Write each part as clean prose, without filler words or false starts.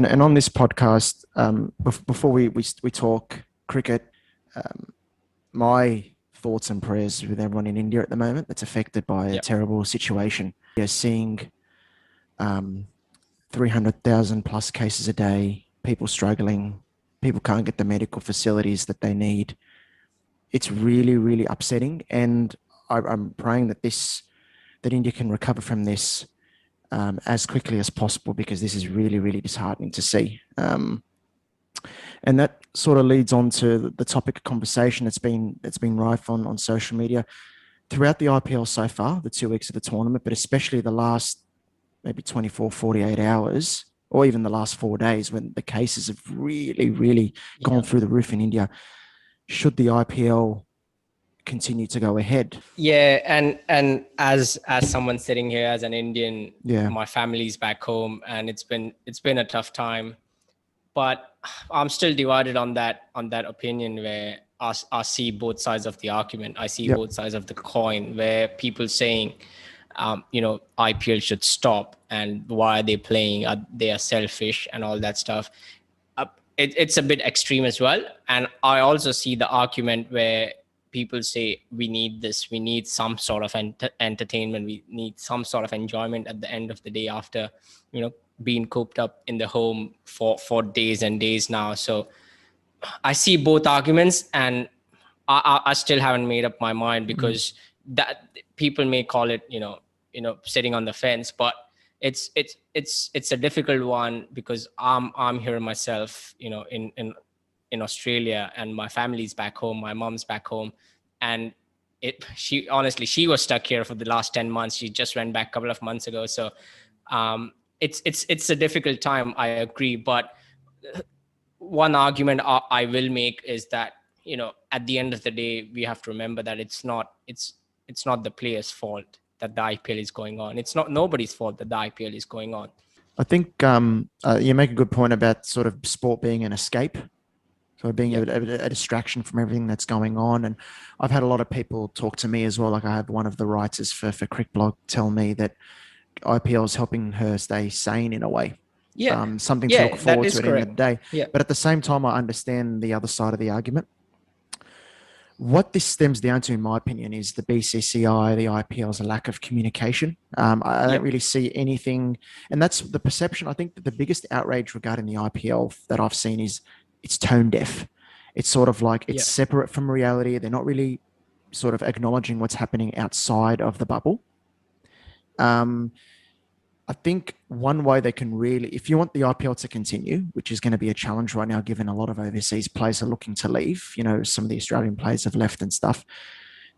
And on this podcast, before we talk cricket, my thoughts and prayers with everyone in India at the moment that's affected by a terrible situation. You're seeing 300,000 plus cases a day, people struggling, people can't get the medical facilities that they need. It's really, really upsetting. And I'm praying that India can recover from this as quickly as possible, because this is really, really disheartening to see. And that sort of leads on to the topic of conversation that's been rife on social media throughout the IPL so far, the 2 weeks of the tournament, but especially the last maybe 24, 48 hours, or even the last 4 days, when the cases have really, really gone through the roof in India. Should the IPL continue to go ahead? Yeah, and as someone sitting here as an Indian, my family's back home, and it's been a tough time. But I'm still divided on that opinion, where I see both sides of the argument. I see both sides of the coin, where people saying, IPL should stop, and why are they playing? They are selfish and all that stuff. It's a bit extreme as well. And I also see the argument where people say we need this, we need some sort of entertainment, we need some sort of enjoyment at the end of the day after, being cooped up in the home for days and days now. So I see both arguments, and I still haven't made up my mind, because that people may call it, sitting on the fence, but it's a difficult one, because I'm here myself, in Australia, and my family's back home, my mom's back home, and she was stuck here for the last 10 months. She just went back a couple of months ago. So it's a difficult time, I agree. But one argument I will make is that, at the end of the day, we have to remember that it's not the players' fault that the IPL is going on. It's not nobody's fault that the IPL is going on. I think you make a good point about sort of sport being an escape, so being a distraction from everything that's going on. And I've had a lot of people talk to me as well. Like, I have one of the writers for CricBlog tell me that IPL is helping her stay sane in a way. Something to look forward to at the end of the day. But at the same time, I understand the other side of the argument. What this stems down to, in my opinion, is the BCCI, the IPL's lack of communication. I don't really see anything, and that's the perception. I think that the biggest outrage regarding the IPL that I've seen is it's tone deaf. It's sort of like it's separate from reality. They're not really sort of acknowledging what's happening outside of the bubble. I think one way they can really, if you want the IPL to continue, which is going to be a challenge right now, given a lot of overseas players are looking to leave, some of the Australian players have left and stuff,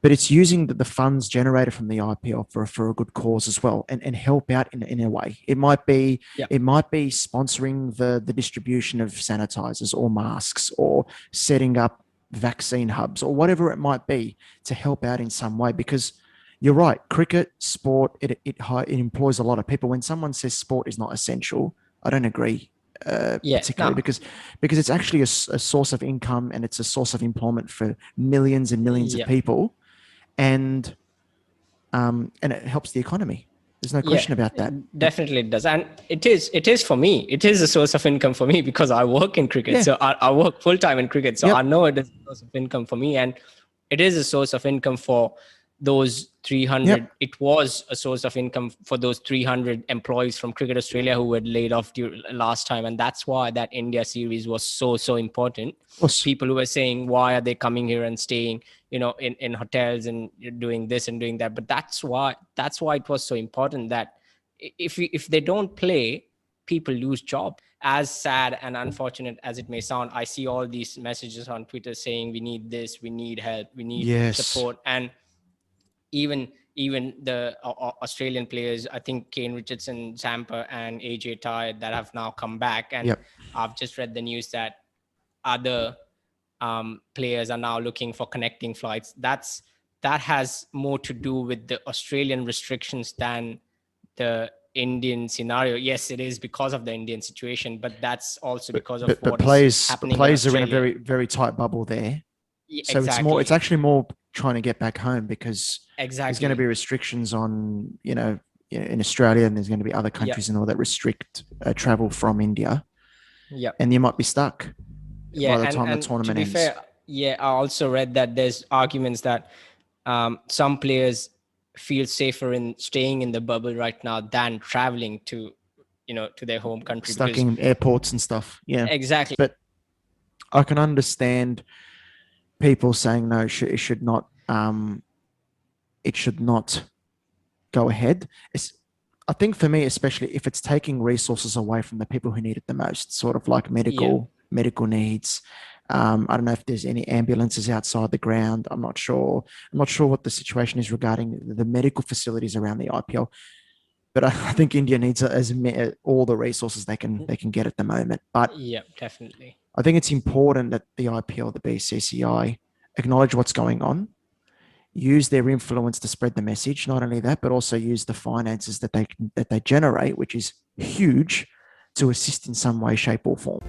but it's using the funds generated from the IPL for a good cause as well, and help out in a way. It might be sponsoring the distribution of sanitizers or masks, or setting up vaccine hubs, or whatever it might be, to help out in some way. Because you're right, cricket, sport, it employs a lot of people. When someone says sport is not essential, I don't agree, particularly because it's actually a source of income, and it's a source of employment for millions and millions of people, and it helps the economy. There's no question about that. Definitely it does. And it is for me. It is a source of income for me, because I work in cricket. So I work full-time in cricket. So I know it is a source of income for me, and it is a source of income for those 300. It was a source of income for those 300 employees from Cricket Australia who were laid off last time. And that's why that India series was so important. People who were saying, why are they coming here and staying, in hotels and doing this and doing that? But that's why it was so important, that if they don't play, people lose jobs. As sad and unfortunate as it may sound, I see all these messages on Twitter saying, we need this, we need help, we need support. And even the Australian players, I think Kane Richardson, Zampa and AJ Ty, that have now come back. And I've just read the news that other players are now looking for connecting flights. That has more to do with the Australian restrictions than the Indian scenario. Yes, it is because of the Indian situation, but that's also because of what is happening. But players are in a very, very tight bubble there. So it's actually more trying to get back home, because there's going to be restrictions on, in Australia, and there's going to be other countries and all that restrict travel from India. Yeah. And you might be stuck Yeah. by the time the And tournament to be ends. fair, yeah, I also read that there's arguments that some players feel safer in staying in the bubble right now than traveling to, to their home country. Stuck in airports and stuff. Yeah. Exactly. But I can understand people saying no, it should not go ahead. I think for me, especially if it's taking resources away from the people who need it the most, sort of like medical needs. I don't know if there's any ambulances outside the ground. I'm not sure. I'm not sure what the situation is regarding the medical facilities around the IPL. But I think India needs all the resources they can get at the moment. But yeah, definitely. I think it's important that the IPL, the BCCI, acknowledge what's going on, use their influence to spread the message. Not only that, but also use the finances that they generate, which is huge, to assist in some way, shape, or form.